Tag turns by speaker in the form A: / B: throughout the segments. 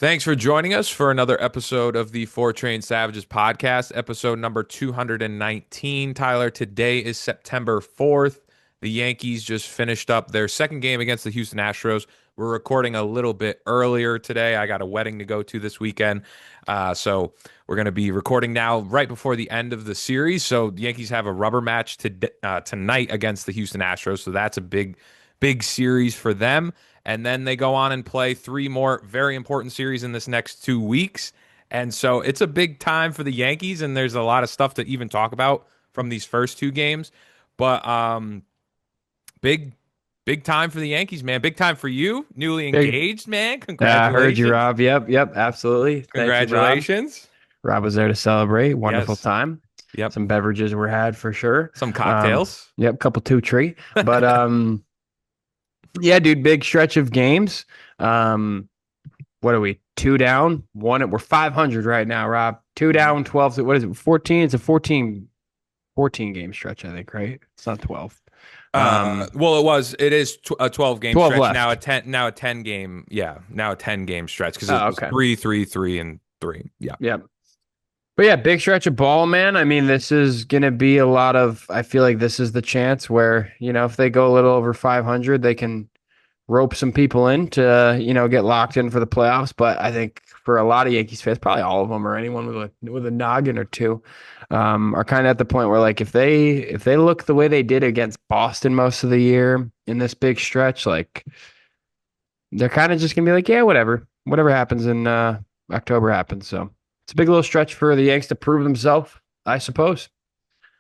A: Thanks for joining us for another episode of the Four Trained Savages podcast, episode number 219. Tyler, today is September 4th. The Yankees just finished up their second game against the Houston Astros. We're recording a little bit earlier today. I got a wedding to go to this weekend. So we're going to be recording now right before the end of the series. So the Yankees have a rubber match tonight against the Houston Astros. So that's a big series for them. And then they go on and play three more very important series in this next 2 weeks. And so it's a big time for the Yankees, and there's a lot of stuff to even talk about from these first two games. But big, big time for the Yankees, man. Big time for you, newly
B: Big,
A: engaged, man.
B: I heard you,
A: Congratulations.
B: Rob. Yep, absolutely. Thank you, Rob.
A: Congratulations.
B: Rob was there to celebrate. Wonderful
A: Yes.
B: time.
A: Yep.
B: Some beverages were had for sure.
A: Some cocktails.
B: Yep, couple two tree. But yeah, dude, big stretch of games. What are we? Two down, one. We're 500 right now, Rob. Two down, 12. What is it? 14. It's a 14 game stretch, I think, right? It's not 12.
A: Well, it is a 12 game
B: 12
A: stretch now.
B: left.
A: Now a 10 game, yeah. Now a 10 game stretch because it
B: Oh,
A: was
B: okay.
A: 3, 3, 3, and 3. Yeah.
B: Yep. But yeah, big stretch of ball, man. I mean, this is going to be a lot of, I feel like this is the chance where, if they go a little over 500, they can rope some people in to, get locked in for the playoffs. But I think for a lot of Yankees fans, probably all of them or anyone with a noggin or two, are kind of at the point where like if they look the way they did against Boston most of the year in this big stretch, like they're kind of just gonna be like, yeah, whatever happens in October happens. So it's a big little stretch for the Yanks to prove themselves, I suppose.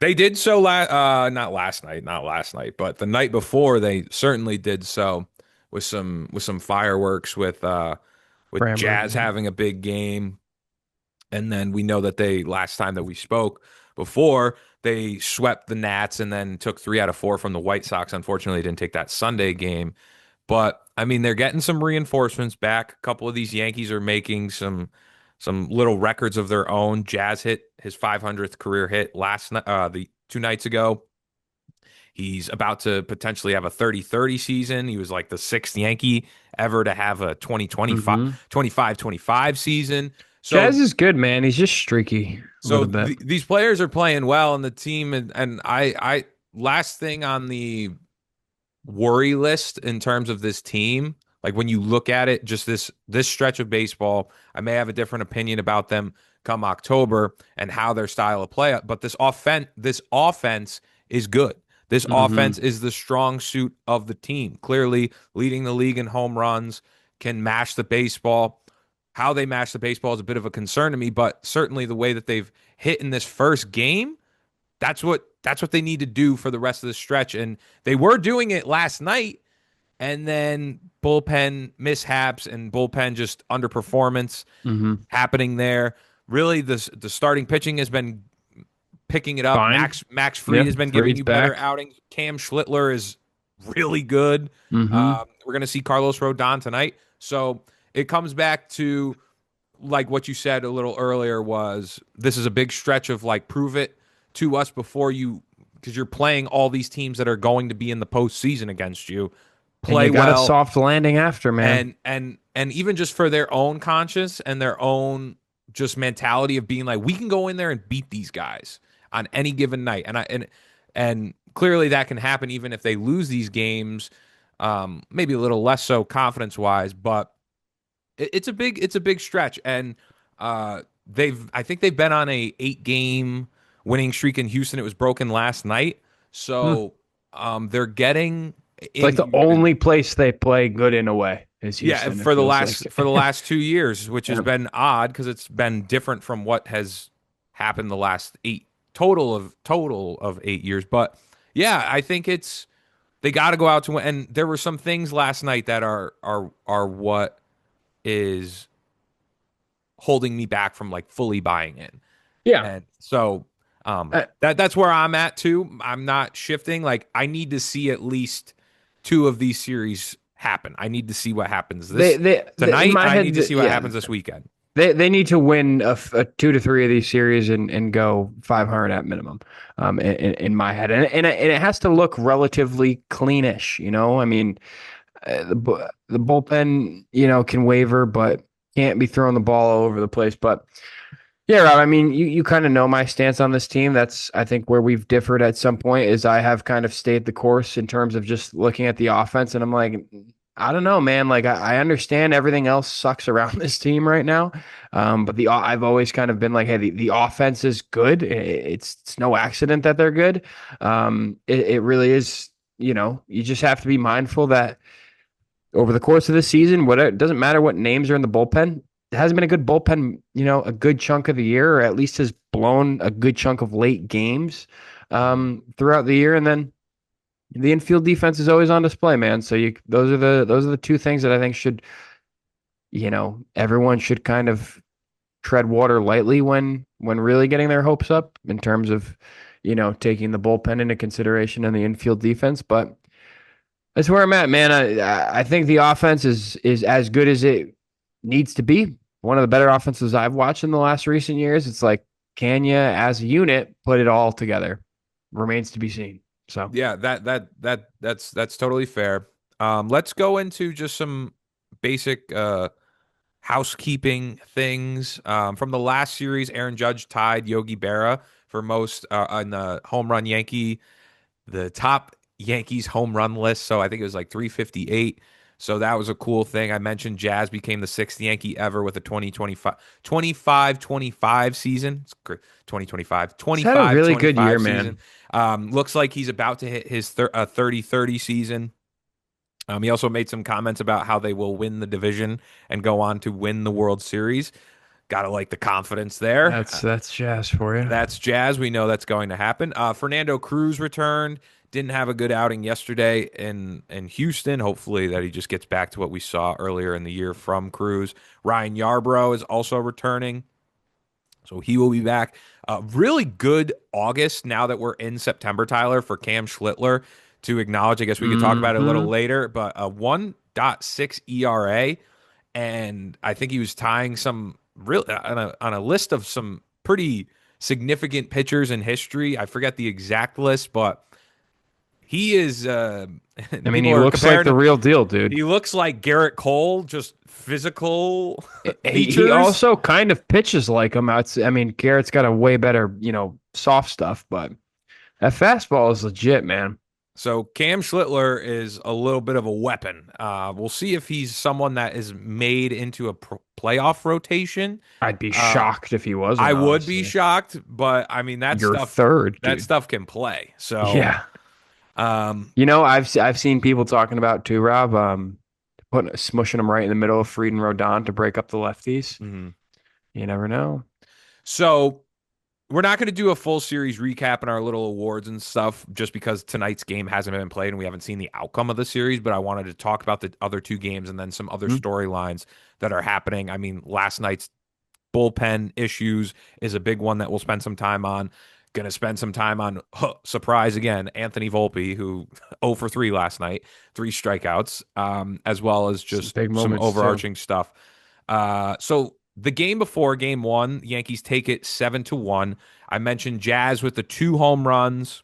A: They did so not last night, but the night before they certainly did so with some fireworks with
B: Framber.
A: Jazz having a big game. And then we know that they last time that we spoke before they swept the Nats and then took 3 out of 4 from the White Sox. Unfortunately, they didn't take that Sunday game. But I mean, they're getting some reinforcements back. A couple of these Yankees are making some little records of their own. Jazz hit his 500th career hit last night, the 2 nights ago. He's about to potentially have a 30-30 season. He was like the sixth Yankee ever to have a 2025
B: Mm-hmm.
A: 25-25 season.
B: Jazz
A: So
B: is good, man. He's just streaky a
A: so
B: little bit.
A: these players are playing well, and the team and I last thing on the worry list in terms of this team, like when you look at it, just this stretch of baseball, I may have a different opinion about them come October and how their style of play, but this offense is good. This
B: Mm-hmm.
A: offense is the strong suit of the team. Clearly leading the league in home runs, can mash the baseball. How they mash the baseball is a bit of a concern to me, but certainly the way that they've hit in this first game, that's what they need to do for the rest of the stretch. And they were doing it last night, and then bullpen mishaps and bullpen just underperformance
B: Mm-hmm.
A: happening there. Really, the starting pitching has been picking it up.
B: Fine.
A: Max Fried
B: Yep.
A: has been giving
B: Freed's
A: you better
B: back.
A: outings. Cam Schlittler is really good.
B: Mm-hmm.
A: We're gonna see Carlos Rodon tonight, so it comes back to like what you said a little earlier was this is a big stretch of like prove it to us before you because you're playing all these teams that are going to be in the postseason against you.
B: And you
A: Play
B: got a
A: well
B: soft landing after, man.
A: and even just for their own conscience and their own just mentality of being like we can go in there and beat these guys on any given night and clearly that can happen even if they lose these games, maybe a little less so confidence wise, but it's a big stretch, and I think they've been on a 8 game winning streak in Houston. It was broken last night,
B: Hmm.
A: so they're getting
B: It's like
A: in
B: the
A: Houston.
B: only place they play good in a way is
A: Yeah,
B: Houston, it
A: for the
B: feels
A: last for
B: like.
A: the last 2 years, which has
B: Yep.
A: been odd because it's been different from what has happened the last eight total of 8 years. But yeah, I think it's they got to go out to win. And there were some things last night that are what is holding me back from like fully buying in.
B: Yeah.
A: And so
B: Uh,
A: that's where I'm at too. I'm not shifting. Like I need to see at least two of these series happen. I need to see what happens
B: they,
A: this
B: they, in
A: tonight,
B: my
A: and I need
B: head,
A: to see what
B: yeah,
A: happens this weekend.
B: they need to win a 2 to 3 of these series and go 500 at minimum, in my head. And it has to look relatively cleanish, I mean, the bullpen, can waver, but can't be throwing the ball all over the place. But yeah, Rob, I mean, you kind of know my stance on this team. That's, I think, where we've differed at some point is I have kind of stayed the course in terms of just looking at the offense. And I'm like, I don't know, man. Like, I understand everything else sucks around this team right now. But I've always kind of been like, hey, the offense is good. It's no accident that they're good. It really is, you just have to be mindful that over the course of the season, whatever, it doesn't matter what names are in the bullpen. It hasn't been a good bullpen, a good chunk of the year, or at least has blown a good chunk of late games
A: Mhm.
B: throughout the year. And then the infield defense is always on display, man. So those are the two things that I think everyone should kind of tread water lightly when really getting their hopes up in terms of, taking the bullpen into consideration and the infield defense. But that's where I'm at, man. I think the offense is as good as it needs to be. One of the better offenses I've watched in the last recent years. It's like, can you, as a unit, put it all together? Remains to be seen. So
A: Yeah, that's totally fair. Let's go into just some basic housekeeping things. From the last series, Aaron Judge tied Yogi Berra for most on the home run Yankee, the top Yankees home run list. So I think it was like 358. So that was a cool thing. I mentioned Jazz became the sixth Yankee ever with a 2025 season. It's great. 2025,
B: he's had a really good year,
A: 25 season.
B: man.
A: Looks like he's about to hit his 30-30 season. He also made some comments about how they will win the division and go on to win the World Series. Gotta like the confidence there.
B: That's jazz for you.
A: That's Jazz. We know that's going to happen. Fernando Cruz returned. Didn't have a good outing yesterday in Houston. Hopefully that he just gets back to what we saw earlier in the year from Cruz. Ryan Yarbrough is also returning, so he will be back. Really good August now that we're in September, Tyler, for Cam Schlittler to acknowledge. I guess we could talk about it a little
B: Hmm.
A: later, but a 1.6 ERA, and I think he was tying some real on a list of some pretty significant pitchers in history. I forget the exact list, but he is.
B: I mean,
A: People
B: he
A: are
B: looks like
A: comparing
B: the
A: him.
B: real deal, dude.
A: He looks like Garrett Cole, just physical
B: He
A: features.
B: also kind of pitches like him. I mean, Garrett's got a way better, soft stuff, but that fastball is legit, man.
A: So Cam Schlittler is a little bit of a weapon. We'll see if he's someone that is made into a playoff rotation.
B: I'd be
A: Uh,
B: shocked if he
A: I
B: wasn't,
A: would be
B: honestly.
A: shocked, but I mean
B: You're third,
A: that
B: dude.
A: stuff can play. So
B: Yeah.
A: um,
B: I've seen people talking about too, Rob, smushing him right in the middle of Fried and Rodon to break up the lefties.
A: mhm.
B: You never know.
A: So we're not going to do a full series recap and our little awards and stuff just because tonight's game hasn't been played and we haven't seen the outcome of the series. But I wanted to talk about the other two games and then some other
B: Mhm.
A: storylines that are happening. I mean, last night's bullpen issues is a big one that we'll spend some time on. Going to spend some time on, surprise again, Anthony Volpe, who 0 for 3 last night, three strikeouts, as well as
B: Some
A: just
B: big
A: some
B: moments too.
A: overarching stuff. So the game before game one, the Yankees take it 7-1. I mentioned Jazz with the two home runs.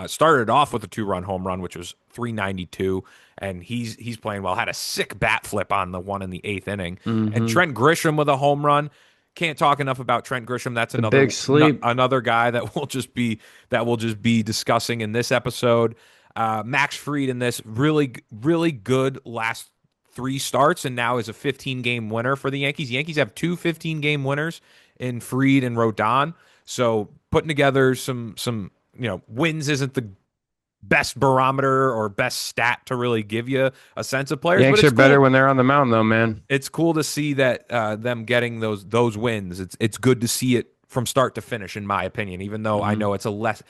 A: Started off with a two-run home run, which was 392, and he's playing well. Had a sick bat flip on the one in the eighth inning, and
B: Hmm.
A: Trent Grisham with a home run. Can't talk enough about Trent Grisham. That's
B: The big sleep.
A: another guy that we'll just be discussing in this episode. Max Fried in this really good last three starts, and now is a 15-game winner for the Yankees. Yankees have two 15-game winners in Fried and Rodon. So putting together some wins isn't the best barometer or best stat to really give you a sense of players, but
B: Yanks
A: it's
B: are better
A: cool.
B: when they're on the mound, though, man.
A: It's cool to see that them getting those wins. It's good to see it from start to finish, in my opinion. Even though I
B: Hmm.
A: know it's a less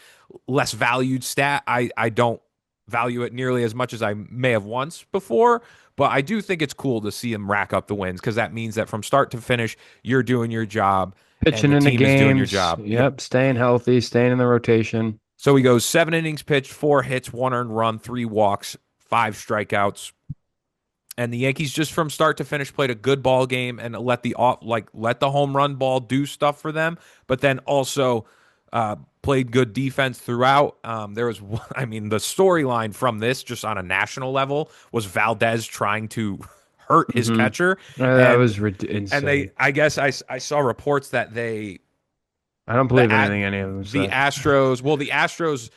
A: valued stat, I don't value it nearly as much as I may have once before. But I do think it's cool to see him rack up the wins because that means that from start to finish, you're doing your job and
B: Pitching
A: the
B: in the
A: team is doing your
B: games.
A: job. Yep.
B: Yep. Staying healthy, staying in the rotation.
A: So he goes 7 innings pitched, 4 hits, 1 earned run, 3 walks, 5 strikeouts. And the Yankees just from start to finish played a good ball game and let the home run ball do stuff for them, but then also played good defense throughout. There was, I mean, the storyline from this just on a national level was Valdez trying to hurt his
B: Hmm.
A: catcher.
B: That
A: And
B: was insane.
A: I guess I saw reports that they
B: I don't
A: the
B: believe anything any of them
A: the
B: said.
A: Astros, well, the Astros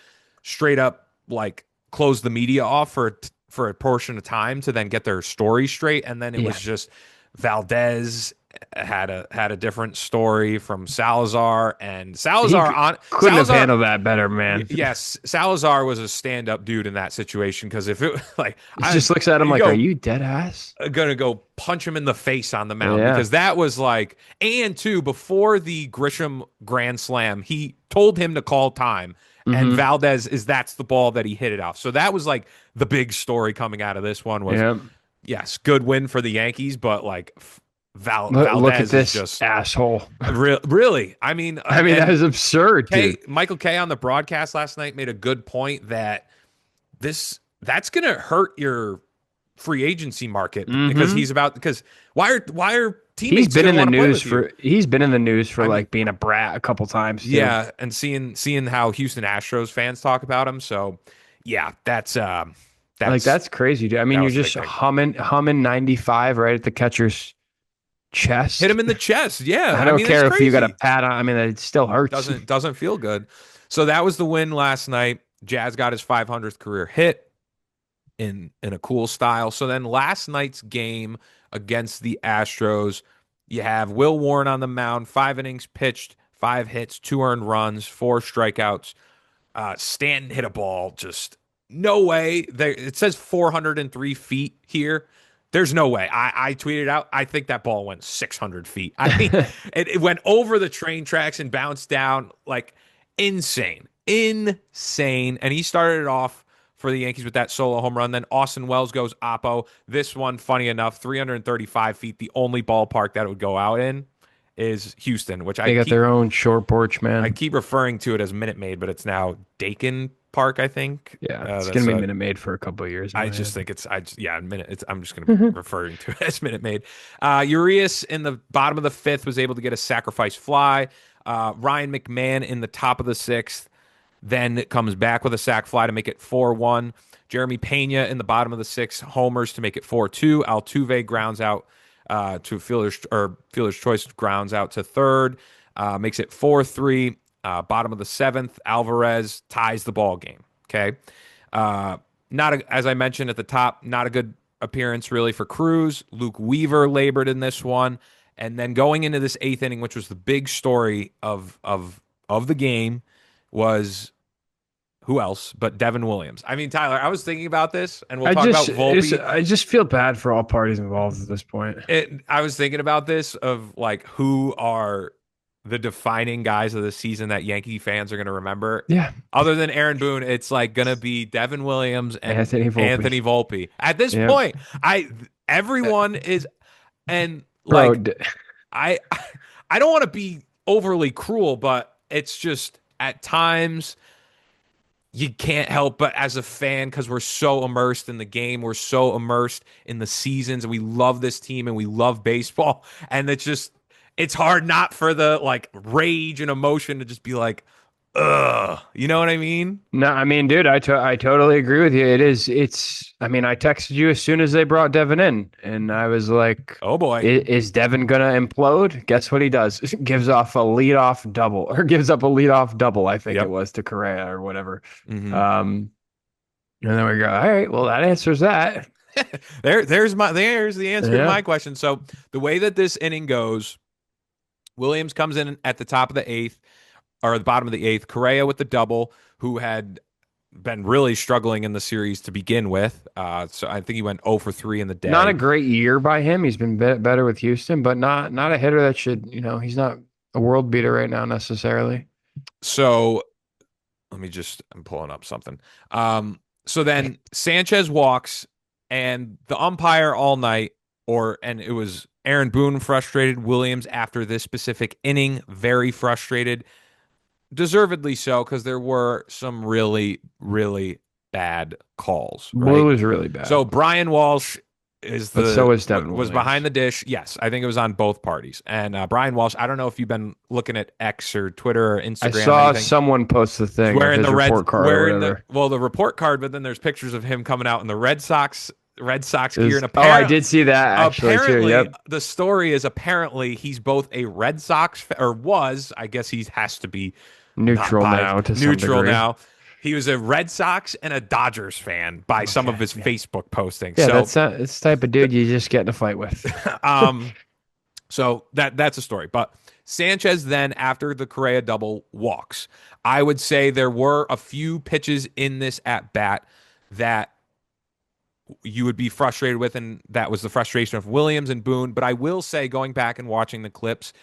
A: straight up like closed the media off for a portion of time to then get their story straight, and then it
B: Yeah,
A: was just Valdez had a different story from Salazar, and
B: he couldn't have
A: Salazar.
B: handled that better, man.
A: Yes, Salazar was a stand-up dude in that situation because if it like
B: He just looks at him
A: you
B: like, "Are
A: go
B: you dead ass?"
A: gonna go punch him in the face on the mound
B: Yeah.
A: because that was like, and two, before the Grisham grand slam, he told him to call time, and
B: Hmm.
A: Valdez is that's the ball that he hit it off. So that was like the big story coming out of this one was
B: Yeah.
A: yes, good win for the Yankees, but like
B: Look at
A: Valdez is
B: this
A: just
B: asshole.
A: really. I mean,
B: I mean, that
A: and
B: is absurd, dude.
A: Michael K on the broadcast last night made a good point that that's gonna hurt your free agency market because
B: Hmm.
A: because why are teammates gonna want to play with you?
B: He's been in the news for
A: I mean,
B: like being a brat a couple times too.
A: yeah, and seeing how Houston Astros fans talk about him. So yeah,
B: Like
A: that's
B: that's crazy, dude. I mean,
A: that
B: you're
A: was a
B: just
A: big thing.
B: humming 95 right at the catcher's
A: Hit
B: chest.
A: him in the chest. Yeah,
B: I
A: I
B: don't
A: mean it's
B: care if you got a
A: crazy.
B: pat on. I mean, it still hurts.
A: Doesn't feel good. So that was the win last night. Jazz got his 500th career hit in a cool style. So then last night's game against the Astros, you have Will Warren on the mound, 5 innings pitched, 5 hits, 2 earned runs, 4 strikeouts. Stanton hit a ball, just no way. It says 403 feet here. There's no way. I tweeted out. I think that ball went 600 feet. I mean, it went over the train tracks and bounced down like insane, insane. And he started it off for the Yankees with that solo home run. Then Austin Wells goes oppo. This one, funny enough, 335 feet. The only ballpark that it would go out in is Houston, which
B: They got their own short porch,
A: I
B: man.
A: keep referring to it as Minute Maid, but it's now Dakin Park, I think.
B: Yeah, it's
A: That's
B: gonna be
A: a.
B: Minute Maid for a couple of years in
A: I
B: my
A: just
B: head.
A: think it's. I just, yeah, minute. It's. I'm just going to be referring to it as Minute Maid. Urias in the bottom of the fifth was able to get a sacrifice fly. Ryan McMahon in the top of the sixth then it comes back with a sac fly to make it 4-1. Jeremy Pena in the bottom of the sixth homers to make it 4-2. Altuve grounds out to fielder's choice grounds out to third, makes it 4-3. Bottom of the seventh, Alvarez ties the ball game. Okay, not as I mentioned at the top, not a good appearance really for Cruz. Luke Weaver labored in this one, and then going into this eighth inning, which was the big story of the game, was who else but Devin Williams. I mean, Tyler, I was thinking about this, and we'll talk about Volpe.
B: I just feel bad for all parties involved at this point.
A: I was thinking about this of like who are the defining guys of the season that Yankee fans are going to remember.
B: Yeah,
A: Other than Aaron Boone, it's like going to be Devin Williams and
B: Anthony Volpe.
A: Anthony Volpe. At this
B: Yeah,
A: point, everyone is and
B: bro.
A: like I I don't want to be overly cruel, but it's just at times you can't help but as a fan because we're so immersed in the game, we're so immersed in the seasons, and we love this team and we love baseball, and it's hard not for the like rage and emotion to just be like, ugh, you know what I mean?
B: No, I mean, dude, I totally agree with you. I mean, I texted you as soon as they brought Devin in, and I was like,
A: Oh boy.
B: is Devin gonna implode? Guess what he does? Gives off a leadoff double, or gives up a leadoff double, I think it
A: Yep.
B: was, to Correa or whatever.
A: Hmm.
B: Um, and then we go, all right, well, that answers that.
A: There's the answer to
B: Yeah.
A: my question. So the way that this inning goes, Williams comes in at the top of the eighth or the bottom of the eighth. Correa with the double, who had been really struggling in the series to begin with. So I think he went 0 for 3 in the
B: Not a
A: day.
B: great year by him. He's been better with Houston, but not a hitter that should, he's not a world beater right now necessarily.
A: So I'm pulling up something. So then Sanchez walks, and the umpire all night, and it was Aaron Boone frustrated, Williams after this specific inning, very frustrated, deservedly so, because there were some really, really bad calls,
B: Blue
A: right?
B: is really bad,
A: So Brian Walsh is
B: but so is Devin
A: was
B: Williams.
A: behind the dish. Yes, I think it was on both parties. And Brian Walsh, I don't know if you've been looking at X or Twitter or
B: I
A: Instagram or
B: saw
A: anything.
B: someone post the thing of
A: Wearing
B: his
A: the red,
B: report card or
A: wearing
B: whatever.
A: the report card, but then there's pictures of him coming out in the Red Sox Red Sox gear, and
B: Oh, I did see that actually too.
A: apparently
B: Yep.
A: the story is apparently he's both a Red Sox or was, I guess he has to be not
B: Neutral
A: biased,
B: now to some
A: neutral
B: degree.
A: now. He was a Red Sox and a Dodgers fan by some of
B: Okay.
A: his
B: Yeah.
A: Facebook postings.
B: Yeah,
A: So,
B: that's the type of dude you just get in a fight with.
A: um, so that's a story. But Sanchez then, after the Correa double, walks. I would say there were a few pitches in this at bat that you would be frustrated with, and that was the frustration of Williams and Boone. But I will say, going back and watching the clips,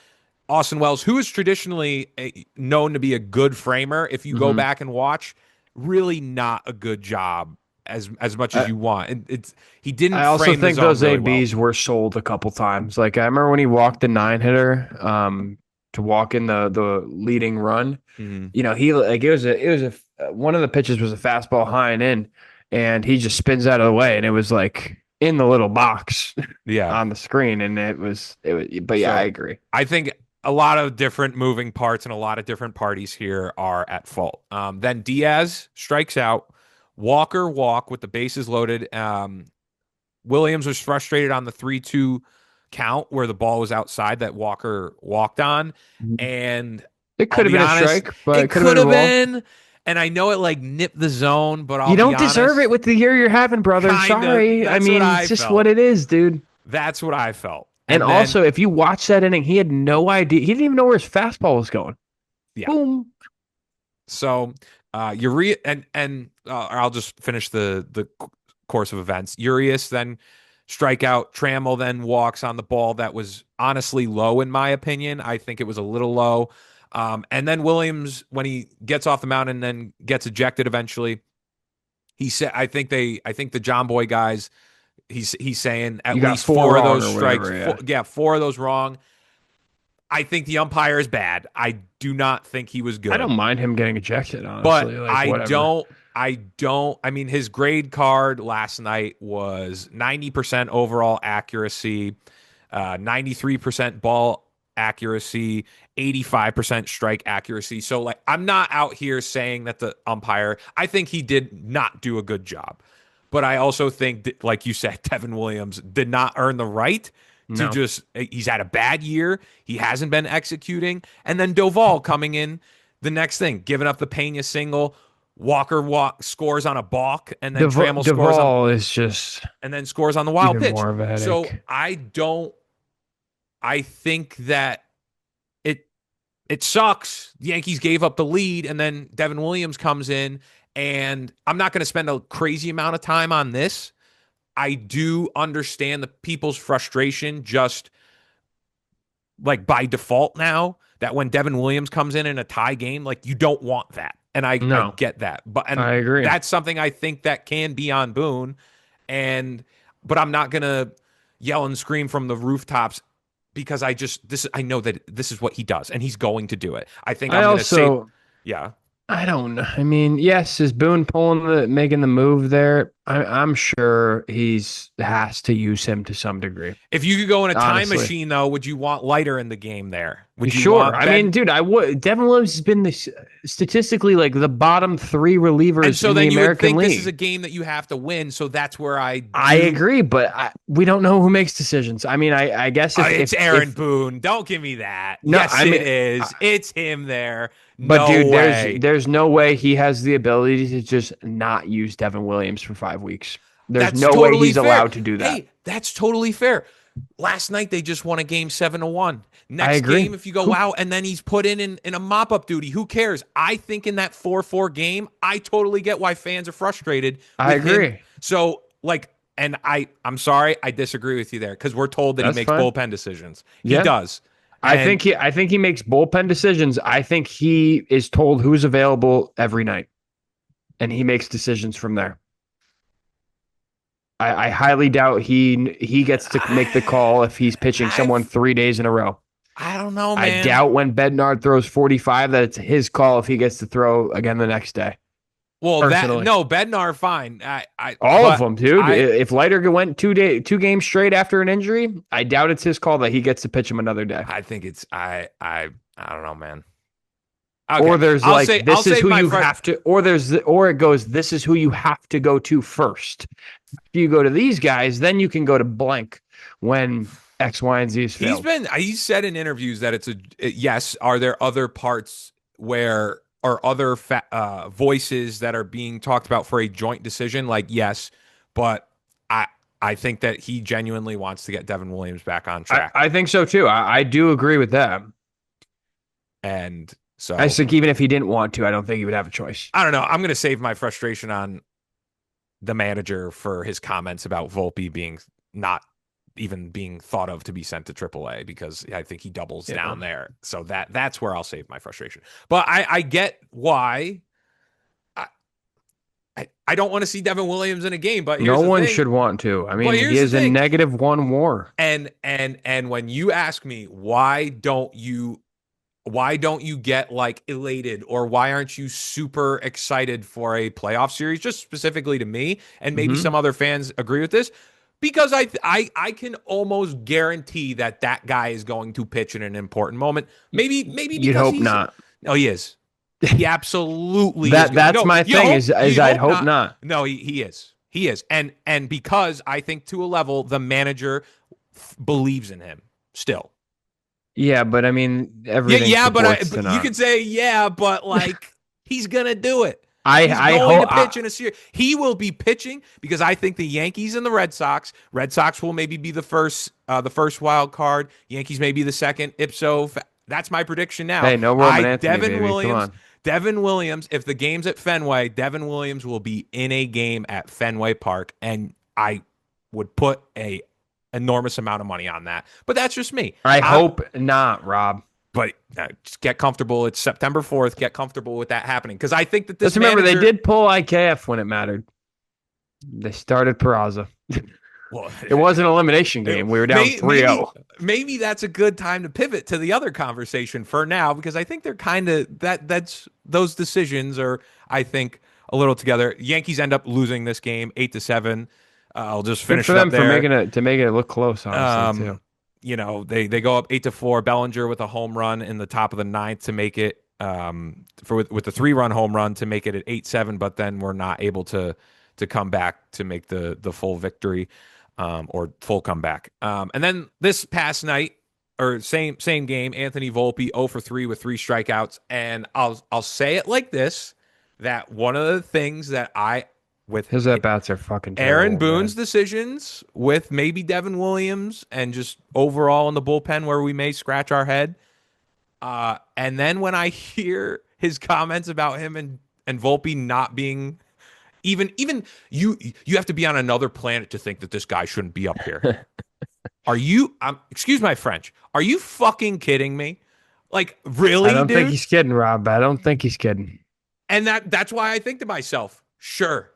A: Austin Wells, who is traditionally known to be a good framer, if you go
B: hmm
A: back and watch, really not a good job as much as
B: I,
A: you want. And it's he didn't
B: I also
A: frame the
B: think
A: zone
B: those
A: really well.
B: ABs were sold a couple times. Like I remember when he walked the nine hitter to walk in the leading run.
A: Mhm.
B: You know, he like it was a one of the pitches was a fastball high and in, and he just spins out of the way, and it was like in the little box
A: Yeah.
B: on the screen, and it was. But yeah, I
A: So
B: agree.
A: I think a lot of different moving parts and a lot of different parties here are at fault. Then Diaz strikes out. Walker walk with the bases loaded. Williams was frustrated on the 3-2 count where the ball was outside that Walker walked on.
B: Mhm.
A: And
B: It
A: I'll
B: could have
A: be
B: been a
A: honest,
B: strike, but
A: it
B: it could have
A: could
B: been a
A: have
B: ball.
A: been. And I know it like nipped the zone, but I'll
B: You
A: be
B: don't deserve it
A: honest,
B: with the year you're having, brother.
A: kind of.
B: Sorry. I
A: That's what
B: mean, it's
A: I
B: just what
A: felt.
B: it is, dude.
A: That's what I felt.
B: And
A: And then,
B: also, if you watch that inning, he had no idea. He didn't even know where his fastball was going.
A: yeah.
B: Boom.
A: So, Urias and I'll just finish the course of events. Urias then strikeout. Trammell then walks on the ball that was honestly low in my opinion. I think it was a little low. And then Williams, when he gets off the mound and then gets ejected eventually, he said, I think the John Boy guys, he's saying
B: You
A: at
B: got
A: least
B: four
A: four of
B: wrong
A: those
B: or
A: strikes,
B: whatever. Yeah.
A: yeah, four of those wrong. I think the umpire is bad. I do not think he was
B: I
A: good.
B: don't mind him getting ejected,
A: But
B: honestly. Like, whatever.
A: I mean, his grade card last night was 90% overall accuracy, 93% ball accuracy, 85% strike accuracy. So, like, I'm not out here saying that the umpire, I think he did not do a good job. But I also think, that, like you said, Devin Williams did not earn the right to
B: No.
A: just, he's had a bad year. He hasn't been executing. And then Doval coming in the next thing, giving up the Pena single. Scores on a balk, and then Trammell scores on,
B: Duvall is just
A: and then scores on the wild
B: even
A: pitch.
B: more of a
A: So
B: headache.
A: I don't. I think that it it sucks. The Yankees gave up the lead, and then Devin Williams comes in, and I'm not going to spend a crazy amount of time on this. I do understand the people's frustration just like by default now that when Devin Williams comes in a tie game, like you don't want that. And I
B: No,
A: get that. But and
B: I agree.
A: that's something I think that can be on Boone. And but I'm not gonna yell and scream from the rooftops because I know that this is what he does and he's going to do it. I think
B: I
A: I'm gonna say
B: also
A: yeah.
B: I don't know. I mean, yes, is Boone making the move there? I'm sure he's has to use him to some degree.
A: If you could go in a time
B: Honestly.
A: machine though, would you want Leiter in the game there? Would you
B: Sure.
A: want
B: I mean,
A: Ben?
B: dude, I would. Devin Williams has been statistically like the bottom three
A: And
B: relievers
A: so
B: in the
A: then you would
B: American
A: think this is a
B: League.
A: game that you have to win. So that's where I
B: I
A: do.
B: agree, but we don't know who makes decisions. I mean, I guess
A: It's Aaron
B: if
A: Boone. Don't give me that.
B: no,
A: Yes,
B: I
A: it
B: mean,
A: is. It's him there.
B: but
A: No
B: dude,
A: way.
B: there's no way he has the ability to just not use Devin Williams for 5 weeks. There's
A: That's
B: no way
A: totally
B: he's
A: fair.
B: allowed to do that.
A: Hey, that's totally fair. Last night they just won a game 7-1.
B: I
A: Next
B: agree.
A: game, if you go
B: Who
A: out and then he's put in a mop up duty, who cares? I think in that 4-4 game, I totally get why fans are frustrated
B: I
A: with him.
B: agree.
A: So like, and I'm sorry, I disagree with you there because we're told that he
B: That's
A: makes
B: fine.
A: bullpen decisions. He
B: Yeah.
A: does. And
B: I think he makes bullpen decisions. I think he is told who's available every night, and he makes decisions from there. I highly doubt he gets to make the call if he's pitching someone
A: I've
B: 3 days in a row.
A: I don't know,
B: I
A: man.
B: doubt when Bednar throws 45 that it's his call if he gets to throw again the next day.
A: Well, that
B: Personally,
A: no, Bednar fine.
B: all of
A: But
B: them, dude.
A: I
B: If Leiter went 2 games straight after an injury, I doubt it's his call that he gets to pitch him another day.
A: I think it's I don't know, man.
B: Or
A: Okay.
B: there's
A: I'll
B: like
A: say I'll
B: this is
A: save
B: who
A: my
B: you
A: fr
B: have to, or it goes this is who you have to go to first. If you go to these guys, then you can go to blank when X, Y, and Z has failed.
A: He said in interviews that yes. Are there other parts where or other voices that are being talked about for a joint decision? Like yes, but I I think that he genuinely wants to get Devin Williams back on track,
B: I think so too. I do agree with that.
A: and
B: I
A: so
B: think even if he didn't want to, I don't think he would have a choice.
A: I don't know. I'm going to save my frustration on the manager for his comments about Volpe being not even being thought of to be sent to AAA because I think he doubles
B: Yeah.
A: down there. So that's where I'll save my frustration. But I get why. I don't want to see Devin Williams in a game, but
B: No
A: here's the
B: one
A: thing.
B: should want to. I
A: But
B: mean, he
A: here's the
B: is a
A: thing.
B: -1 WAR.
A: And when you ask me why don't you get like elated or why aren't you super excited for a playoff series, just specifically to me, and maybe
B: Mm-hmm.
A: some other fans agree with this, because I can almost guarantee that that guy is going to pitch in an important moment. Maybe
B: You'd
A: because
B: hope
A: he's
B: not.
A: no, he is. He absolutely is.
B: That's
A: No,
B: my
A: you
B: thing.
A: hope
B: Is
A: you
B: I'd
A: hope
B: hope
A: not.
B: not.
A: No, he is. He is. And because I think to a level the manager believes in him still.
B: Yeah, but I mean,
A: Yeah,
B: everything
A: yeah,
B: supports
A: but
B: to
A: you
B: not.
A: could say yeah, but like he's gonna do it.
B: I
A: He's
B: I
A: going
B: hope
A: to pitch in a series. He will be pitching because I think the Yankees and the Red Sox. Red Sox will maybe be the first wild card. Yankees may be the second. Ipso, that's my prediction now.
B: hey, no Roman Anthony, baby. Come on.
A: Devin Williams. If the game's at Fenway, Devin Williams will be in a game at Fenway Park, and I would put a enormous amount of money on that. But that's just me.
B: I
A: I'm
B: hope not, Rob.
A: but just get comfortable. It's September 4th. Get comfortable with that happening because I think that this
B: Let's remember they
A: manager.
B: did pull IKF when it mattered. They started Peraza.
A: Well,
B: It was an elimination game. We were down 3-0.
A: maybe that's a good time to pivot to the other conversation for now because I think they're kind of that's those decisions are I think a little together. Yankees end up losing this game 8-7. I'll just
B: Good
A: finish
B: for
A: it up
B: them for
A: there.
B: making it to make it look close, honestly, too.
A: They go up 8-4. Bellinger with a home run in the top of the ninth to make it with the 3-run home run to make it at 8-7, but then we're not able to come back to make the full victory or full comeback. And then this past night or same game, Anthony Volpe 0 for 3 with 3 strikeouts, and I'll say it like this, that one of the things that with
B: His at bats are fucking
A: Aaron
B: terrible,
A: Boone's
B: man.
A: decisions with maybe Devin Williams and just overall in the bullpen where we may scratch our head. And then when I hear his comments about him and Volpe not being even you have to be on another planet to think that this guy shouldn't be up here. Are you excuse my French. Are you fucking kidding me? Like
B: I
A: really,
B: don't think
A: dude?
B: he's kidding, Rob. I don't think he's kidding.
A: And that's why I think to myself, sure.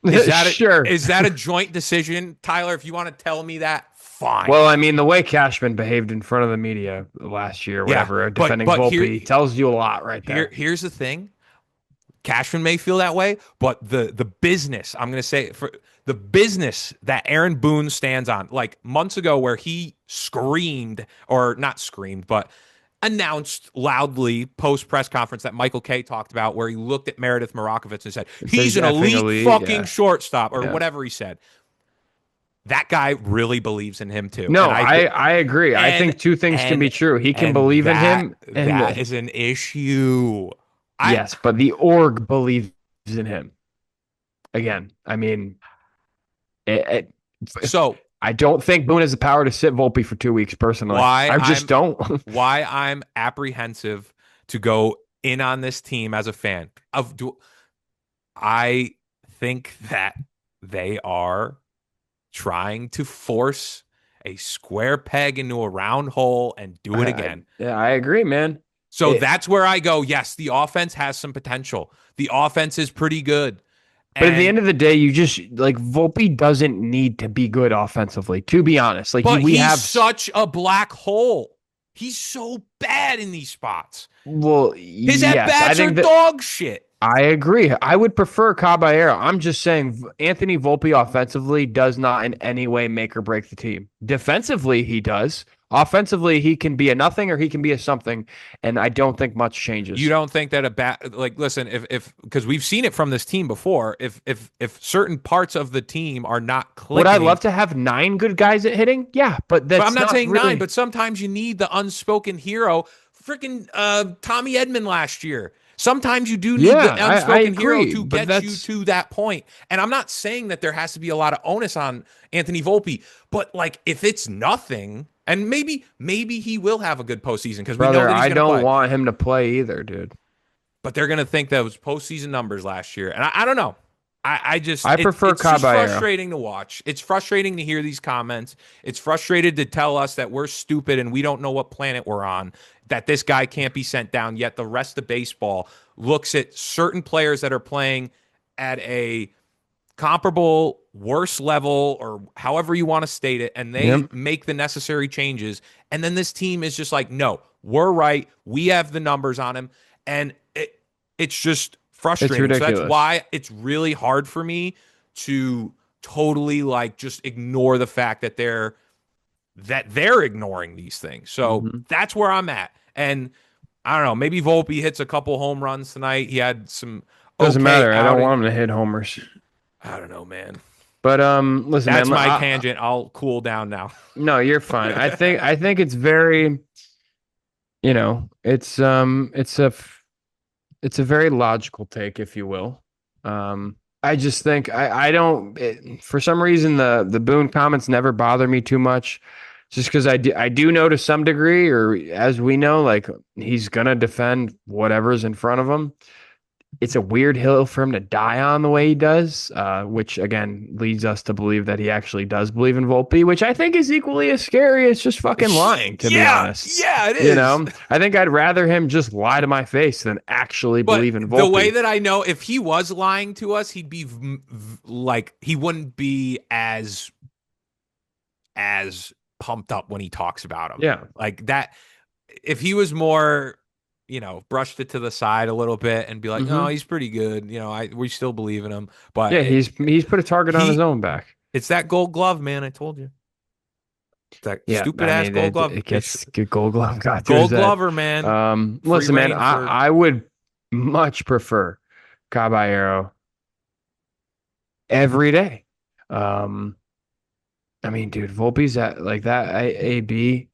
A: Is that
B: Sure.
A: is that a joint decision, Tyler? If you want to tell me that, fine.
B: Well, I mean, the way Cashman behaved in front of the media last year, whatever, defending
A: but
B: Volpe, tells you a lot right there.
A: Here's the thing. Cashman may feel that way, but the business, I'm going to say for the business that Aaron Boone stands on, like months ago where he screamed, or not screamed, but announced loudly post press conference that Michael Kay talked about, where he looked at Meredith Marakovits and said, he's an elite fucking shortstop, or whatever he said. That guy really believes in him too.
B: No,
A: And
B: I agree. I think two things can be true. He can believe in him. And
A: that is an issue.
B: Yes, but the org believes in him. Again, I mean,
A: so
B: I don't think Boone has the power to sit Volpe for 2 weeks. Personally, I just don't.
A: Why I'm apprehensive to go in on this team as a fan I think that they are trying to force a square peg into a round hole and do it again.
B: I agree, man.
A: So that's where I go. Yes, the offense has some potential. The offense is pretty good.
B: But at the end of the day, you just like Volpe doesn't need to be good offensively, to be honest. Like
A: he's such a black hole. He's so bad in these spots.
B: Well,
A: his at-bats are dog shit.
B: I agree. I would prefer Caballero. I'm just saying Anthony Volpe offensively does not in any way make or break the team. Defensively, he does. Offensively, he can be a nothing or he can be a something, and I don't think much
A: You
B: changes.
A: don't think that a bat like listen if because we've seen it from this team before. If certain parts of the team are not
B: Would I
A: clicking,
B: love to have nine good guys at hitting? Yeah, but
A: but I'm
B: that's
A: not
B: not
A: saying nine,
B: really.
A: but sometimes you need the unspoken hero. Freaking Tommy Edmond last year. Sometimes you do need the
B: Yeah, I
A: unspoken hero
B: agree,
A: to
B: but
A: get you
B: that's
A: to that point. And I'm not saying that there has to be a lot of onus on Anthony Volpe, but like if it's nothing, and maybe he will have a good postseason because we know
B: brother.
A: that he's
B: I
A: going to
B: don't
A: play.
B: want him to play either, dude.
A: But they're going to think those postseason numbers last year. And I don't know. I just
B: I prefer
A: it's just
B: Caballero.
A: frustrating to watch. It's frustrating to hear these comments. It's frustrated to tell us that we're stupid and we don't know what planet we're on. That this guy can't be sent down. Yet the rest of baseball looks at certain players that are playing at a comparable, worse level, or however you want to state it, and they
B: Yep,
A: make the necessary changes. And then this team is just like, no, we're right. We have the numbers on him. And it's just
B: it's
A: frustrating. So that's
B: ridiculous.
A: why it's really hard for me to totally like just ignore the fact that they're ignoring these things. So
B: Hmm.
A: that's where I'm at. And I don't know, maybe Volpe hits a couple home runs tonight. He had some
B: Doesn't
A: okay
B: matter. I don't
A: outing.
B: want him to hit homers.
A: I don't know, man.
B: But listen,
A: That's
B: man.
A: my tangent. I'll cool down now.
B: No, you're fine. I think it's very, it's a very logical take, if you will. I just think I don't for some reason the Boone comments never bother me too much, just because I do know to some degree, or as we know, like he's gonna defend whatever's in front of him. It's a weird hill for him to die on the way he does, which again leads us to believe that he actually does believe in Volpe, which I think is equally as scary as just fucking lying, to be
A: Yeah,
B: honest.
A: yeah, it is.
B: I think I'd rather him just lie to my face than actually
A: But
B: believe in
A: the way
B: Volpe.
A: that I know, if he was lying to us, he'd be like he wouldn't be as pumped up when he talks about him
B: Yeah.
A: like that. If he was more, brushed it to the side a little bit and be like, no,
B: Hmm.
A: he's pretty good. We still believe in him. But
B: Yeah, he's put a target on his
A: he,
B: own back.
A: it's that Gold Glove, man. I told you, that
B: Yeah,
A: stupid
B: I
A: ass
B: mean
A: Gold
B: it
A: Glove.
B: gets good Gold Glove got to his
A: Gold
B: head.
A: Glover, man. Free
B: Listen, man,
A: reign
B: I
A: for
B: I would much prefer Caballero every day. Um, I mean, dude, Volpe's at like that AB.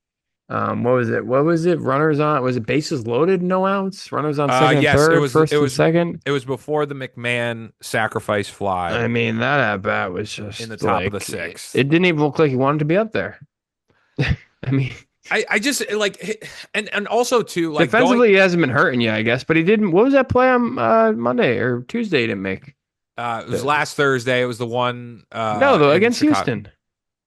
B: What was it? What was it? Runners on, was it bases loaded, no outs? Runners on second and
A: yes, it
B: third,
A: was it
B: first and
A: was
B: second.
A: it was before the McMahon sacrifice fly
B: I mean, that at bat was
A: in the
B: just
A: top of the
B: like it
A: sixth.
B: didn't even look like he wanted to be up there. I mean,
A: I just like and also too like going
B: defensively, he hasn't been hurting you, I guess, but he didn't. What was that play on Monday or Tuesday? He didn't make
A: it was
B: the
A: last Thursday. It was the one
B: no, though,
A: in
B: against
A: Chicago.
B: Houston.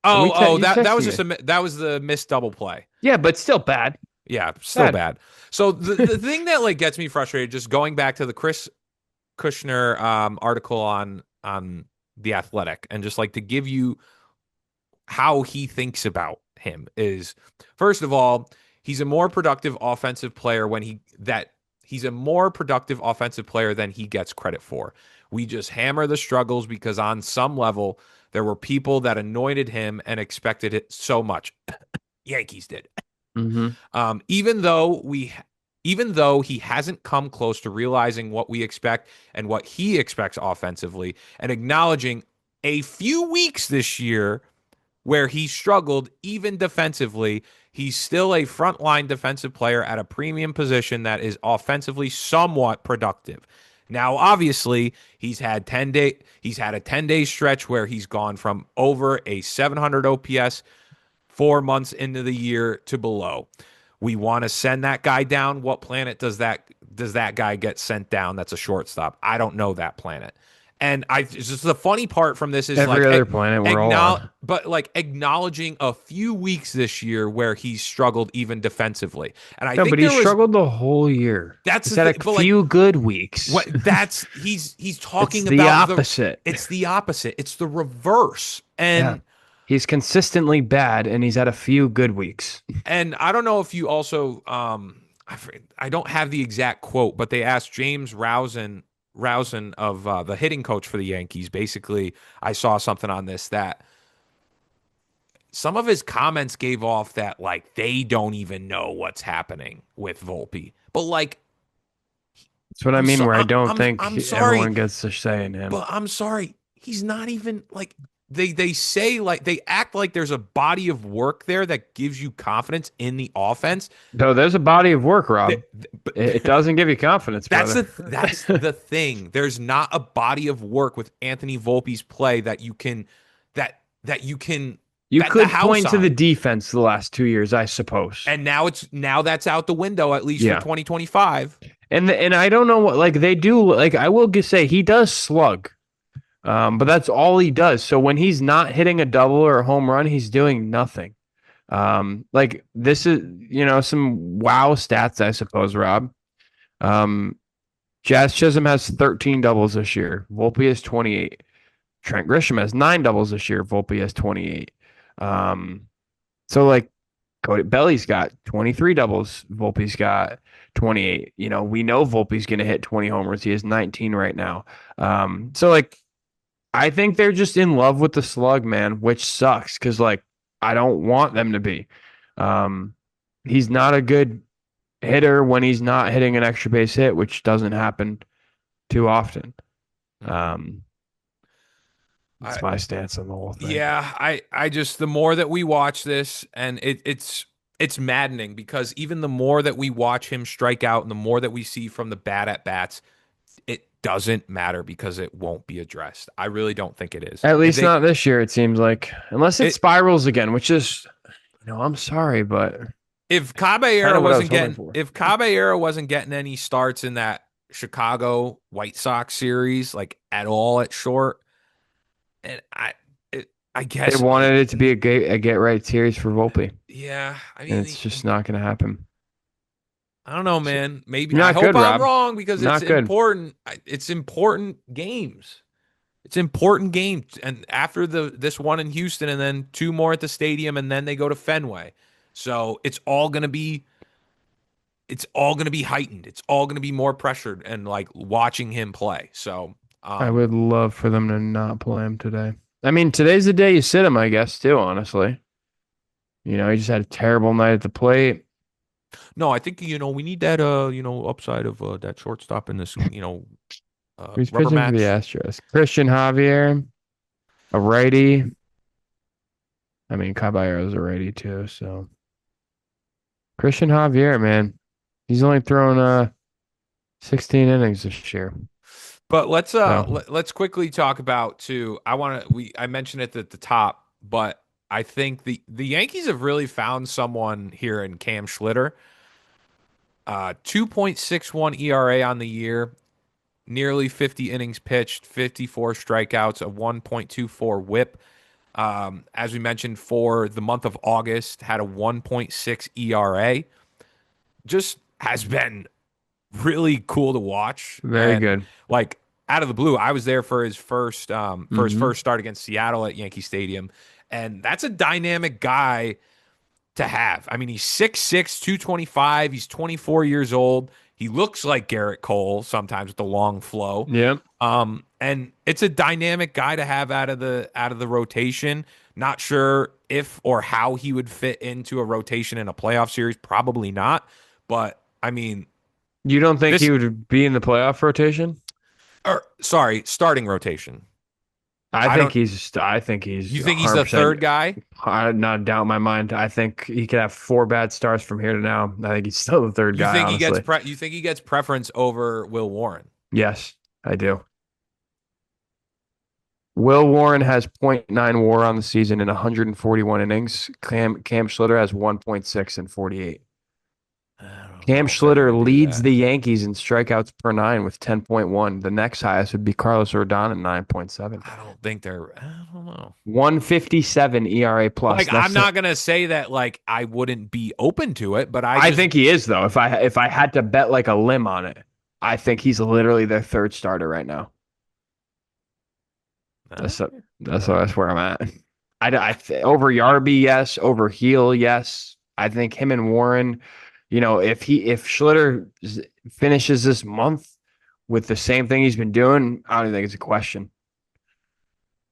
A: Oh,
B: You
A: that
B: texted
A: was just
B: me.
A: that was the missed double play.
B: Yeah, but still bad.
A: Yeah, still
B: Bad.
A: bad. So the thing that like gets me frustrated, just going back to the Chris Kushner article on the Athletic, and just like to give you how he thinks about him is, first of all, he's a more productive offensive player he's a more productive offensive player than he gets credit for. We just hammer the struggles because on some level there were people that anointed him and expected it so much. Yankees did.
B: Hmm.
A: Um, even though we even though he hasn't come close to realizing what we expect and what he expects offensively and acknowledging a few weeks this year where he struggled even defensively, he's still a frontline defensive player at a premium position that is offensively somewhat productive. Now, obviously, he's had a 10-day stretch where he's gone from over a 700 OPS 4 months into the year to below. We want to send that guy down. What planet does that guy get sent down? That's a shortstop. I don't know that planet. And I just the funny part from this is
B: Every
A: like
B: other planet we're all on.
A: acknowledging a few weeks this year where he struggled even defensively. And I
B: No,
A: think
B: but he
A: there was
B: struggled the whole year.
A: that's
B: He's
A: the
B: had
A: thing,
B: a
A: but like
B: few good weeks.
A: what that's he's
B: It's
A: talking
B: the
A: about
B: opposite.
A: it's the opposite. It's the reverse.
B: Yeah. He's consistently bad and he's had a few good weeks.
A: And I don't know if you also I don't have the exact quote, but they asked James Rosen of the hitting coach for the Yankees. Basically, I saw something on this that some of his comments gave off that like they don't even know what's happening with Volpe. But like
B: That's what I mean, where I don't
A: I'm
B: think
A: sorry,
B: everyone gets a say in him.
A: but I'm sorry. He's not even like they say like they act like there's a body of work there that gives you confidence in the offense.
B: Though there's a body of work,
A: Th-
B: Rob.
A: But
B: It doesn't give you confidence, brother.
A: that's the thing. There's not a body of work with Anthony Volpe's play that you can that you can
B: You
A: bet the
B: could
A: house
B: point to the
A: on.
B: defense the last 2 years, I suppose.
A: And now that's out the window at least for
B: Yeah.
A: 2025.
B: And I don't know what like they do like I will just say he does slug. But that's all he does. So when he's not hitting a double or a home run, he's doing nothing. Like this is, some wow stats, I suppose, Rob. Um, Jazz Chisholm has 13 doubles this year. Volpe has 28. Trent Grisham has 9 doubles this year. Volpe has 28. Um, so like Cody Belly's got 23 doubles. Volpe's got 28. We know Volpe's going to hit 20 homers. He has 19 right now. So like I think they're just in love with the slug, man, which sucks because like I don't want them to be. Um, he's not a good hitter when he's not hitting an extra base hit, which doesn't happen too often.
A: Mhm.
B: Um,
A: I
B: that's my stance on the whole thing.
A: Yeah, I just the more that we watch this and it's maddening because even the more that we watch him strike out and the more that we see from the bad at bats, it doesn't matter because it won't be addressed. I really don't think it is.
B: At
A: If
B: least
A: they
B: not this year, it seems like, unless it
A: it
B: spirals again, which is, I'm sorry, but
A: if
B: kind
A: Caballero
B: of what I was
A: wasn't
B: hoping
A: getting
B: for.
A: if Caballero wasn't getting any starts in that Chicago White Sox series like at all at short, and I
B: They
A: guess
B: wanted it to be a get right series for Volpe,
A: yeah, I
B: and
A: mean
B: it's just not going to happen.
A: I don't know,
B: So,
A: man. Maybe I
B: not
A: hope
B: good,
A: I'm
B: Rob.
A: wrong because it's
B: Not good.
A: important. It's important games. It's important games. And after this one in Houston, and then two more at the stadium, and then they go to Fenway. So it's all gonna be heightened. It's all gonna be more pressured and like watching him play. So
B: I would love for them to not play him today. I mean, today's the day you sit him, I guess, too, honestly. He just had a terrible night at the plate.
A: no, I think we need that upside of that shortstop in this
B: Who's
A: rubber
B: pitching for the
A: match.
B: Astros? Christian Javier, a righty. I mean, Caballero's a righty, too, so. Christian Javier, man. He's only thrown 16 innings this year.
A: But let's
B: So
A: let's quickly talk about too. I mentioned it at the top, but I think the Yankees have really found someone here in Cam Schlitter. 2.61 ERA on the year, nearly 50 innings pitched, 54 strikeouts, a 1.24 WHIP. As we mentioned, for the month of August, had a 1.6 ERA. Just has been really cool to watch.
B: very
A: And
B: good.
A: like out of the blue, I was there for his
B: Hmm.
A: first start against Seattle at Yankee Stadium, and that's a dynamic guy to have. I mean, he's 6'6", 225. He's 24 years old. He looks like Garrett Cole sometimes with the long flow.
B: Yep.
A: And it's a dynamic guy to have out of the rotation. Not sure if or how he would fit into a rotation in a playoff series. Probably not. But I mean,
B: You don't think he
A: this
B: would be in the playoff rotation?
A: or sorry, starting rotation.
B: I
A: I
B: think
A: don't.
B: he's
A: You think he's the
B: 100%.
A: third guy?
B: I not doubt in my mind. I think he could have 4 bad starts from here to now. I think he's still the third
A: You
B: guy,
A: think he gets
B: honestly.
A: pre- You think he gets preference over Will Warren?
B: Yes, I do. Will Warren has .9 WAR on the season in 141 innings. Cam Schlitter has 1.6 in 48.
A: I don't
B: Cam
A: know if they're gonna
B: Schlitter
A: do
B: leads
A: that.
B: the Yankees in strikeouts per nine with 10.1. The next highest would be Carlos Rodon at 9.7.
A: I don't think they're. I don't know.
B: 157 ERA plus.
A: Like I'm
B: That's
A: not gonna say that like I wouldn't be open to it, but I
B: I
A: just
B: think he is though. If I had to bet like a limb on it, I think he's literally their third starter right now.
A: uh,
B: That's that's where I'm at. Over Yarby, yes. Over Heel, yes. I think him and Warren, if Schlitter finishes this month with the same thing he's been doing, I don't think it's a question.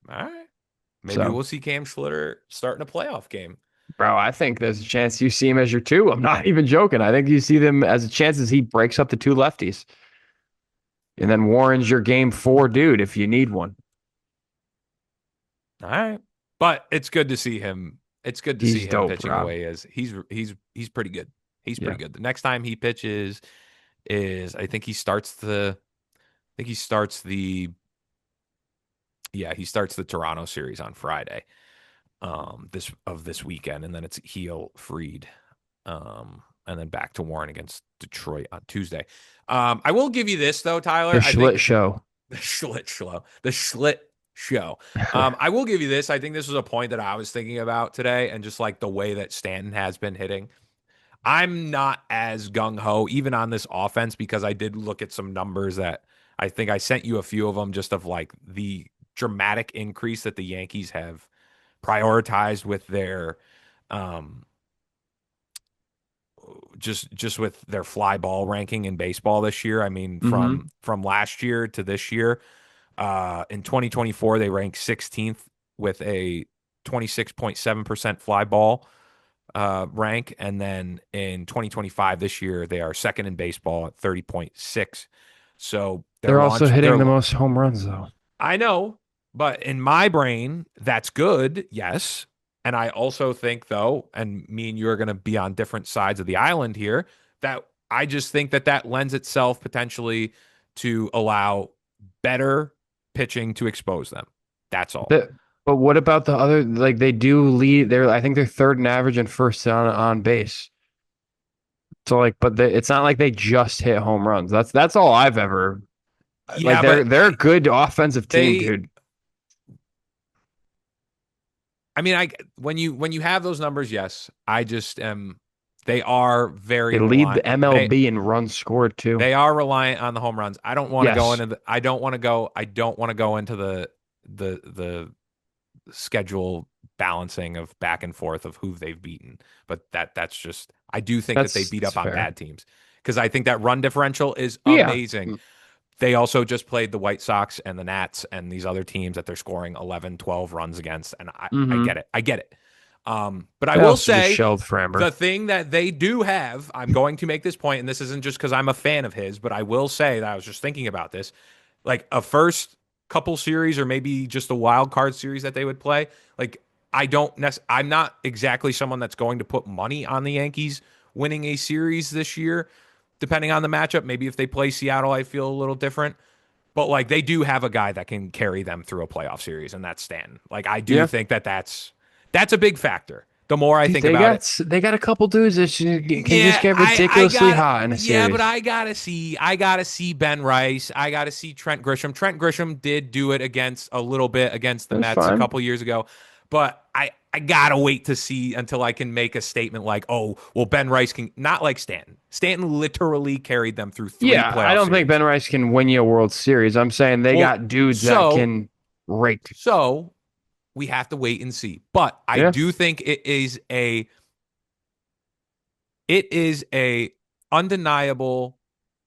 A: all right. Maybe
B: So,
A: we'll see Cam Schlitter starting a playoff game.
B: bro, I think there's a chance you see him as your two. I'm not even joking. I think you see them as a chance as he breaks up the two lefties. And then Warren's your game four dude if you need one.
A: All right. But it's good to see him. It's good to see
B: He's
A: him
B: dope,
A: pitching the
B: Rob.
A: way he is. He's pretty good. He's
B: Yeah.
A: pretty good. The next time he pitches is I think he starts the I think he starts the yeah, he starts the Toronto series on Friday. This weekend, and then it's Heel Freed. And then back to Warren against Detroit on Tuesday. I will give you this though,
B: The
A: Tyler. I
B: Schlitt
A: think
B: show.
A: the Schlitt show. I will give you this. I think this was a point that I was thinking about today, and just like the way that Stanton has been hitting. I'm not as gung ho even on this offense because I did look at some numbers that I think I sent you a few of them just of like the dramatic increase that the Yankees have prioritized with their um just with their fly ball ranking in baseball this year. I mean,
B: Mm-hmm.
A: from last year to this year, in 2024 they ranked 16th with a 26.7% fly ball rank, and then in 2025 this year they are second in baseball at 30.6. So
B: They're also hitting the most home runs, though.
A: I know, but in my brain, that's good. Yes. And I also think, though, and me and you are going to be on different sides of the island here, that I just think that that lends itself potentially to allow better pitching to expose them. That's all.
B: But, but what about the other? Like they do lead. I think they're third in average and first on base. So like, but it's not like they just hit home runs. That's all I've ever like.
A: Yeah,
B: They're a good offensive team,
A: they,
B: dude.
A: I mean, when you have those numbers, yes, I just am. They are
B: They
A: very
B: lead
A: reliant.
B: the MLB in runs scored too.
A: They are reliant on the home runs. I don't want to go
B: Yes,
A: into the I don't want to go into the schedule balancing of back and forth of who they've beaten. But that's just I do think that they beat
B: that's
A: up on
B: fair.
A: bad teams because I think that run differential is
B: Yeah,
A: amazing. They also just played the White Sox and the Nats and these other teams that they're scoring 11, 12 runs against. And I
B: mm-hmm.
A: get it. I get it. But I
B: They
A: will
B: also just
A: say
B: shelled Framber.
A: the thing that they do have, I'm going to make this point, and this isn't just because I'm a fan of his, but I will say that I was just thinking about this. Like a first couple series or maybe just a wild card series that they would play. Like I'm not exactly someone that's going to put money on the Yankees winning a series this year, depending on the matchup. Maybe if they play Seattle, I feel a little different. But like they do have a guy that can carry them through a playoff series, and that's Stanton. Like I do
B: Yeah,
A: think that that's a big factor. The more I
B: dude,
A: think about it,
B: they got a couple dudes that can just get ridiculously hot in a
A: but
B: series.
A: I gotta see Ben Rice. I gotta see Trent Grisham. Trent Grisham did do it against a little bit against the
B: That's
A: Mets a
B: fine.
A: couple years ago, but I gotta wait to see until I can make a statement like, oh, well, Ben Rice can not like Stanton. Stanton literally carried them through three
B: Yeah, I
A: playoff
B: don't think
A: series.
B: Ben Rice can win you a World Series. I'm saying they
A: Well,
B: got dudes that
A: so
B: can rake.
A: so we have to wait and see. But I
B: Yeah,
A: do think it is a undeniable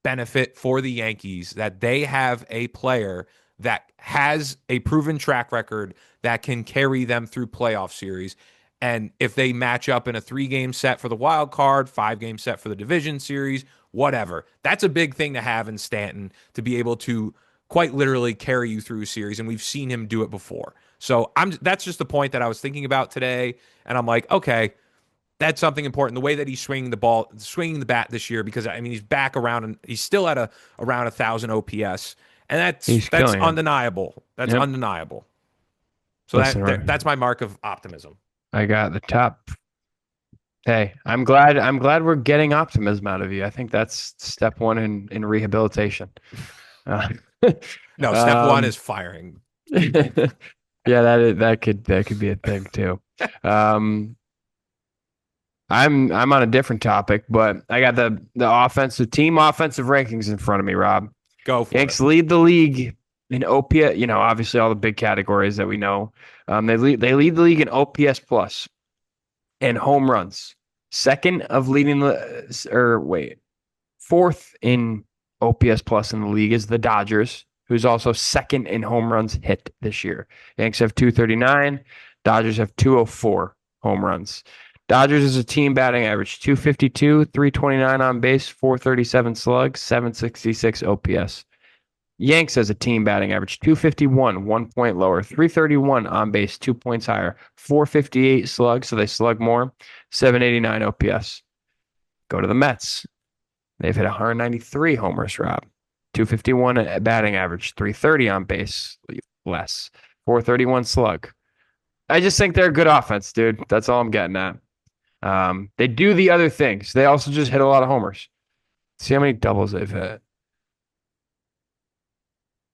A: benefit for the Yankees that they have a player that has a proven track record that can carry them through playoff series. And if they match up in a 3-game set for the wild card, 5-game set for the division series, whatever, that's a big thing to have in Stanton to be able to quite literally carry you through a series. And we've seen him do it before. So that's just the point that I was thinking about today. And I'm like, okay, that's something important. The way that he's swinging the bat this year, because I mean he's back around and he's still at around 1,000 OPS, and that's
B: he's
A: that's
B: killing it.
A: undeniable. That's
B: Yep.
A: undeniable. So
B: Listen,
A: that's my mark of optimism.
B: I got the top. Hey, I'm glad we're getting optimism out of you. I think that's step one in rehabilitation. Uh,
A: No, step one
B: um,
A: is firing people.
B: yeah, that could be a thing too. Um, I'm on a different topic, but I got the team offensive rankings in front of me, Rob.
A: Go for it.
B: Yanks lead the league in OPS, obviously all the big categories that we know. They lead the league in OPS plus and home runs. Second of leading the or wait, fourth in OPS plus in the league is the Dodgers. who's also second in home runs hit this year. Yanks have 239. Dodgers have 204 home runs. Dodgers is a team batting average 252, 329 on base, 437 slug, 766 OPS. Yanks as a team batting average 251, 1 point lower, 331 on base, 2 points higher, 458 slug, so they slug more, 789 OPS. Go to the Mets. They've hit 193 homers, Rob. 251 at batting average, 330 on base, less, 431 slug. I just think they're a good offense, dude. That's all I'm getting at. They do the other things. They also just hit a lot of homers. See how many doubles they've hit.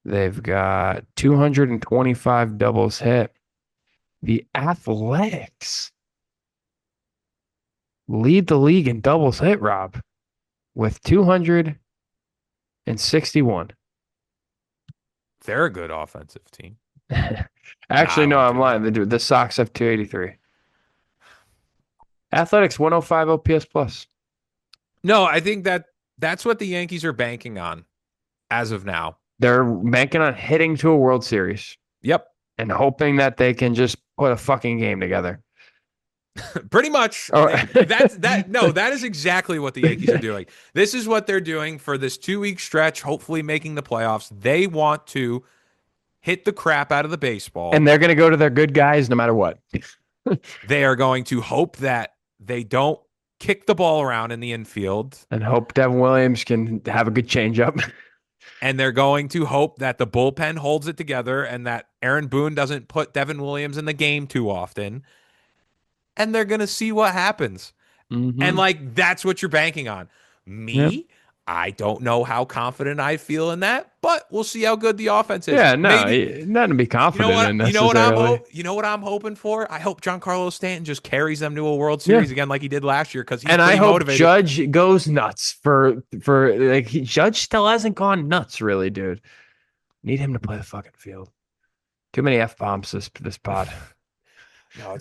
B: They've got 225 doubles hit. The Athletics lead the league in doubles hit, Rob, with 261.
A: They're a good offensive team.
B: Actually,
A: I
B: no,
A: wouldn't
B: I'm
A: do
B: lying.
A: that.
B: The Sox have 283. Athletics 105 OPS plus.
A: No, I think that's what the Yankees are banking on as of now.
B: They're banking on hitting to a World Series
A: Yep.
B: and hoping that they can just put a fucking game together.
A: Pretty much.
B: Oh,
A: That is exactly what the Yankees are doing. This is what they're doing for this 2 week stretch, hopefully making the playoffs. They want to hit the crap out of the baseball.
B: And they're going to go to their good guys no matter what.
A: They are going to hope that they don't kick the ball around in the infield.
B: And hope Devin Williams can have a good changeup.
A: And they're going to hope that the bullpen holds it together and that Aaron Boone doesn't put Devin Williams in the game too often. And they're going to see what happens. And like, that's what you're banking on. Me,
B: Yep.
A: I don't know how confident I feel in that, but we'll see how good the offense is.
B: Yeah, no,
A: Maybe,
B: nothing to be confident in necessarily.
A: you know what I'm hoping for? I hope Giancarlo Stanton just carries them to a World Series again like he did last year because he's
B: And
A: pretty
B: I hope
A: motivated.
B: Judge goes nuts for like Judge still hasn't gone nuts, really, dude. Need him to play the fucking field. Too many F bombs this pod.
A: No,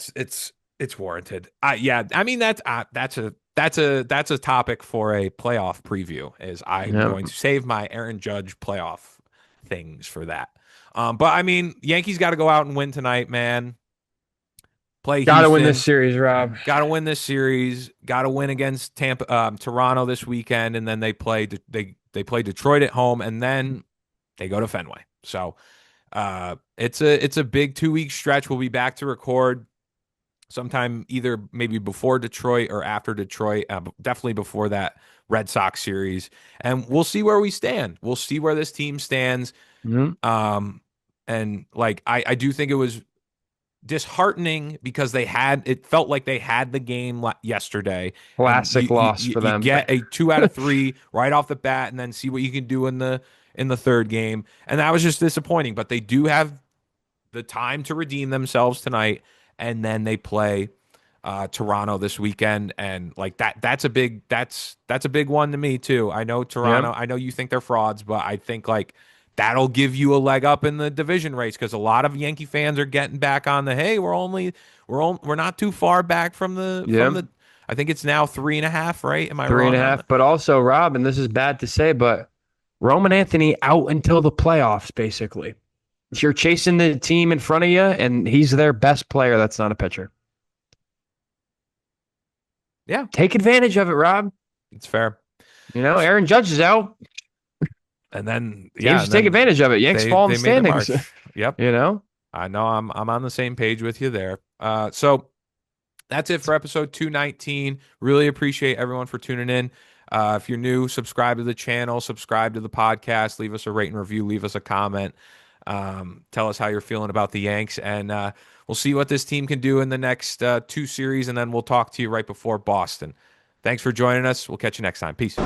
A: it's warranted. Yeah, I mean that's a topic for a playoff preview. Is I'm going to save my Aaron Judge playoff things for that. But I mean, Yankees got to go out and win tonight, man. Play
B: Got to
A: Houston.
B: win this series, Rob.
A: Got to win this series. Got to win against Toronto this weekend, and then they play Detroit at home, and then they go to Fenway. So it's a big 2 week stretch. We'll be back to record sometime either maybe before Detroit or after Detroit, definitely before that Red Sox series. And we'll see where we stand. We'll see where this team stands. And like, I do think it was disheartening because it felt like they had the game yesterday.
B: Classic loss for them.
A: You get a 2 out of 3 right off the bat and then see what you can do in the third game. And that was just disappointing, but they do have the time to redeem themselves tonight. And then they play Toronto this weekend, and like that's a big one to me too. I know Toronto. I know you think they're frauds, but I think like that'll give you a leg up in the division race because a lot of Yankee fans are getting back on the hey, we're not too far back from the. I think it's now 3.5, right? Am I wrong?
B: 3.5. But also, Rob, and this is bad to say, but Roman Anthony out until the playoffs, basically. You're chasing the team in front of you, and he's their best player that's not a pitcher.
A: Yeah.
B: Take advantage of it, Rob.
A: It's fair.
B: Aaron Judge is out.
A: And then,
B: teams take advantage of it. Yanks fall in the standings.
A: Yep. I know I'm on the same page with you there. So that's it for episode 219. Really appreciate everyone for tuning in. If you're new, subscribe to the channel, subscribe to the podcast, leave us a rate and review, leave us a comment. Tell us how you're feeling about the Yanks, and we'll see what this team can do in the next 2 series, and then we'll talk to you right before Boston. Thanks for joining us. We'll catch you next time. Peace.